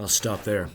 I'll stop there.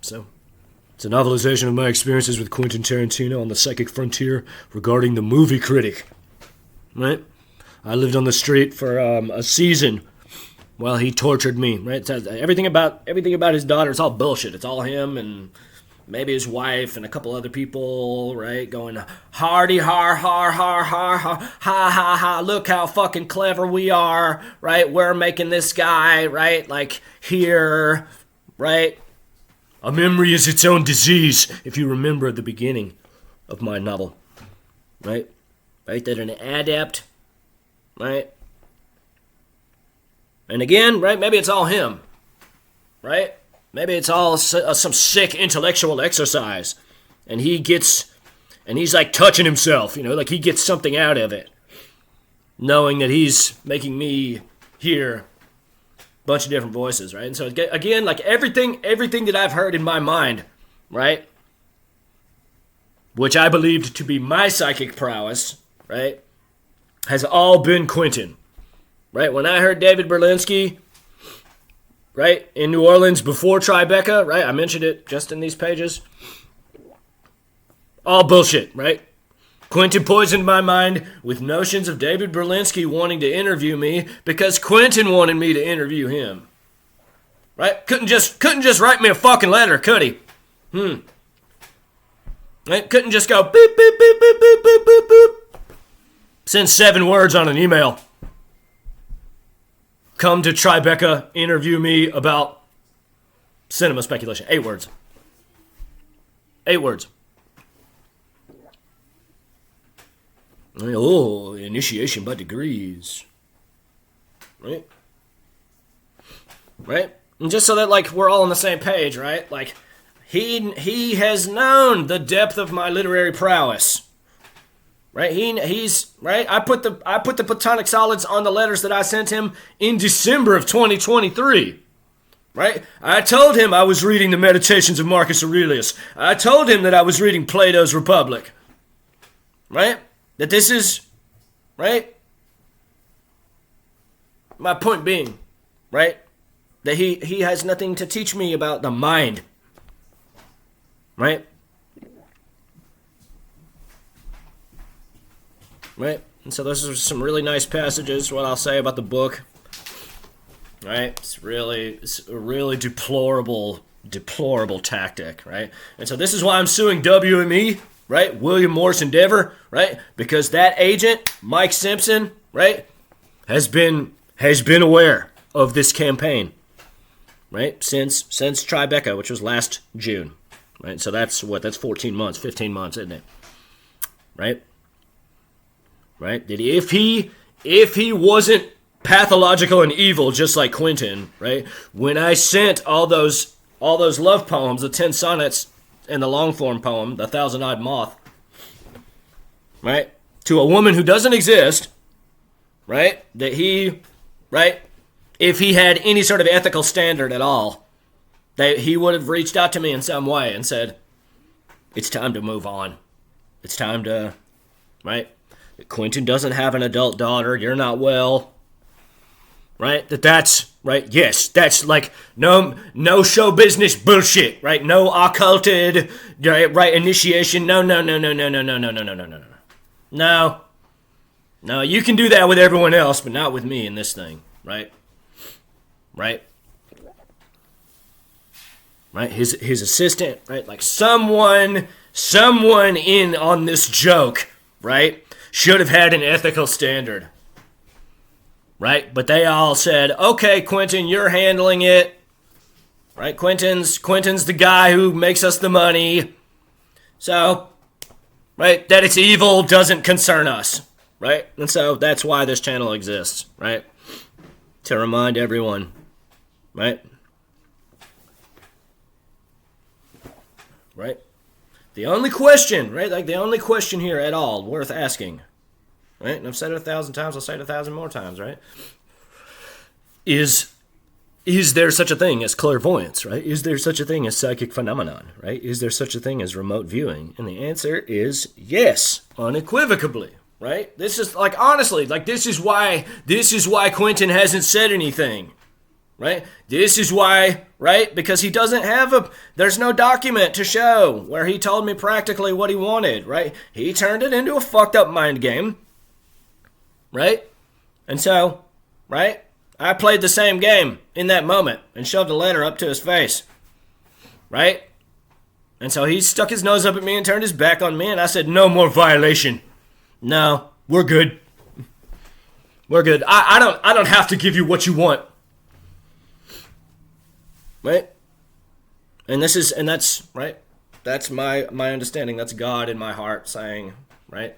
So, it's a novelization of my experiences with Quentin Tarantino on the psychic frontier regarding the movie Critic. Right? I lived on the street for a season while he tortured me. Right? Everything about his daughter, it's all bullshit. It's all him and maybe his wife and a couple other people, right? Going, hardy, har, har, har, har, har, ha, ha, ha, look how fucking clever we are, right? We're making this guy, right? Like, here, right? A memory is its own disease, if you remember the beginning of my novel, right? Right, that an adept, right? And again, right, maybe it's all him, right? Maybe it's all some sick intellectual exercise, and he's like touching himself, like he gets something out of it, knowing that he's making me hear a bunch of different voices, right? And so again, like everything that I've heard in my mind, right, which I believed to be my psychic prowess, right, has all been Quentin, right? When I heard David Berlinski, right, in New Orleans before Tribeca, right? I mentioned it just in these pages. All bullshit, right? Quentin poisoned my mind with notions of David Berlinski wanting to interview me because Quentin wanted me to interview him. Right? Couldn't just write me a fucking letter, could he? Right? Couldn't just go beep, beep, beep, beep, beep, beep, beep, beep. Send 7 words on an email. Come to Tribeca, interview me about cinema speculation. 8 words. 8 words. Oh, initiation by degrees. Right? Right? And just so that, like, we're all on the same page, right? Like, he has known the depth of my literary prowess. Right? He's right. I put the platonic solids on the letters that I sent him in December of 2023. Right? I told him I was reading the Meditations of Marcus Aurelius. I told him that I was reading Plato's Republic. Right? That this is right. My point being, right, that he has nothing to teach me about the mind. Right? Right? And so those are some really nice passages, what I'll say about the book. Right? It's a really deplorable tactic, right? And so this is why I'm suing WME, right? William Morris Endeavor, right? Because that agent, Mike Simpson, right, has been aware of this campaign, right? Since Tribeca, which was last June. Right? So that's 14 months, 15 months, isn't it? Right? Right? That if he wasn't pathological and evil, just like Quentin, right? When I sent all those love poems, the 10 sonnets and the long form poem, the 1,000-Eyed Moth, right, to a woman who doesn't exist, right? That he, right? If he had any sort of ethical standard at all, that he would have reached out to me in some way and said, "It's time to move on. It's time to," right? Quentin doesn't have an adult daughter. You're not well. Right? That's, right? Yes, that's like no show business bullshit, right? No occulted, right? Initiation. No. No, you can do that with everyone else, but not with me in this thing, right? Right? Right? His assistant, right? Like someone in on this joke, right? Should have had an ethical standard, right? But they all said, "Okay, Quentin, you're handling it." Right? Quentin's the guy who makes us the money. So, right, that it's evil doesn't concern us, right? And so that's why this channel exists, right? To remind everyone, right? Right? The only question, right? Like the only question here at all worth asking, right? And I've said it 1,000 times, I'll say it 1,000 more times, right? Is there such a thing as clairvoyance, right? Is there such a thing as psychic phenomenon, right? Is there such a thing as remote viewing? And the answer is yes, unequivocally, right? This is like, honestly, like this is why Quentin hasn't said anything, right? This is why, right? Because he doesn't have there's no document to show where he told me practically what he wanted, right? He turned it into a fucked up mind game, right? And so, right? I played the same game in that moment and shoved a letter up to his face, right? And so he stuck his nose up at me and turned his back on me, and I said, no more violation. No, we're good. We're good. I don't have to give you what you want. Right? And that's right. That's my understanding. That's God in my heart saying, right?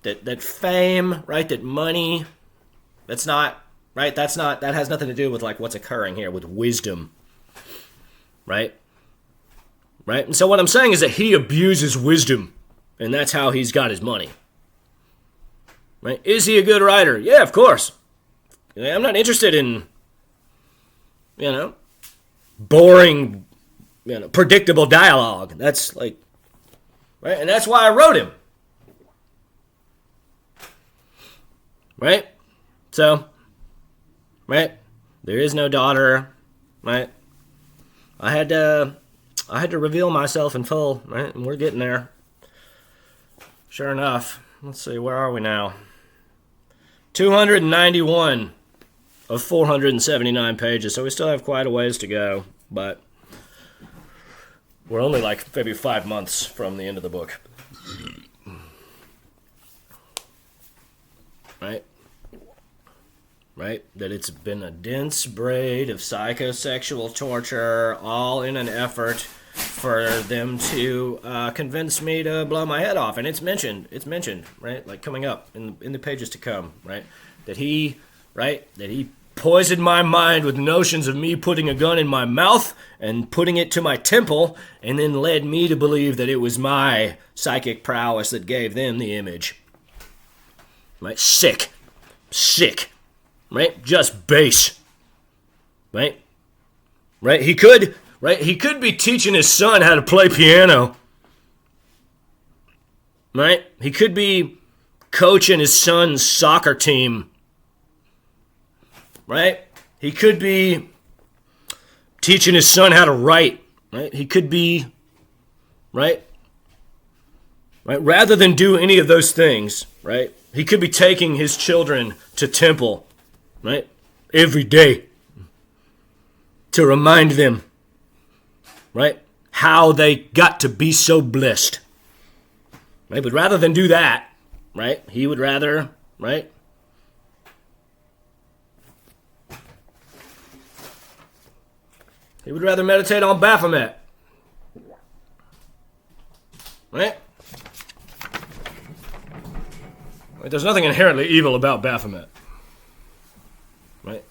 That fame, right? That money, that has nothing to do with like what's occurring here with wisdom. Right? Right? And so what I'm saying is that he abuses wisdom, and that's how he's got his money. Right? Is he a good writer? Yeah, of course. I'm not interested in, boring, predictable dialogue. That's like, right? And that's why I wrote him. Right? So, right? There is no daughter, right? I had to reveal myself in full, right? And we're getting there. Sure enough. Let's see, where are we now? 291 of 479 pages, so we still have quite a ways to go, but we're only like maybe 5 months from the end of the book. Right? Right? That it's been a dense braid of psychosexual torture, all in an effort for them to convince me to blow my head off. And it's mentioned, right? Like coming up in the pages to come, right? That he poisoned my mind with notions of me putting a gun in my mouth and putting it to my temple, and then led me to believe that it was my psychic prowess that gave them the image. Right? Sick. Right? Just base. Right? Right? He could be teaching his son how to play piano. Right? He could be coaching his son's soccer team. Right? He could be teaching his son how to write. Right? He could be, right? Rather than do any of those things, right? He could be taking his children to temple, right? Every day to remind them, right? How they got to be so blessed. Right? But rather than do that, right? He would rather, right? He would rather meditate on Baphomet. Right? Right? There's nothing inherently evil about Baphomet. Right?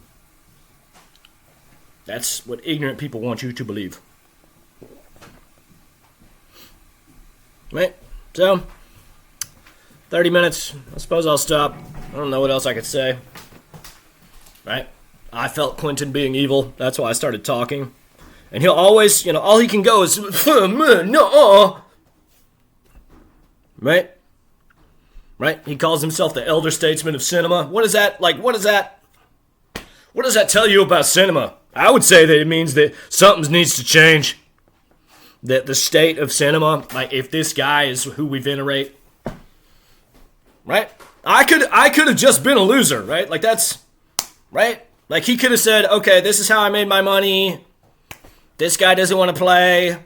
That's what ignorant people want you to believe. Right? So, 30 minutes. I suppose I'll stop. I don't know what else I could say. Right? I felt Quentin being evil. That's why I started talking. And he'll always, all he can go is, no. Right? Right? He calls himself the elder statesman of cinema. What is that? Like, what does that tell you about cinema? I would say that it means that something needs to change. That the state of cinema, like if this guy is who we venerate, right? I could have just been a loser, right? Like that's, right? Like he could have said, okay, this is how I made my money. This guy doesn't want to play.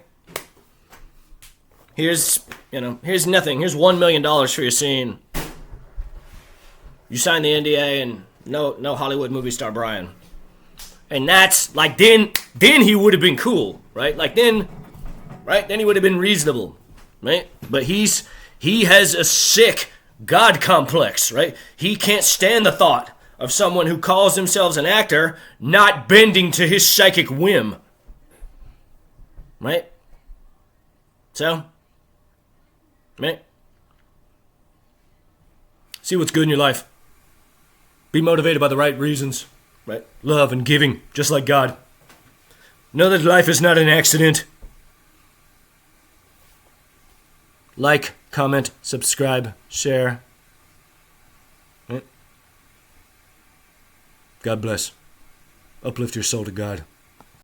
Here's nothing. Here's $1 million for your scene. You sign the NDA and no Hollywood movie star Brian. And that's like, then he would have been cool, right? Like then he would have been reasonable, right? But he has a sick God complex, right? He can't stand the thought of someone who calls themselves an actor not bending to his psychic whim. Right? So, right? See what's good in your life. Be motivated by the right reasons, right? Love and giving, just like God. Know that life is not an accident. Like comment, subscribe, share. Right? God bless. Uplift your soul to God.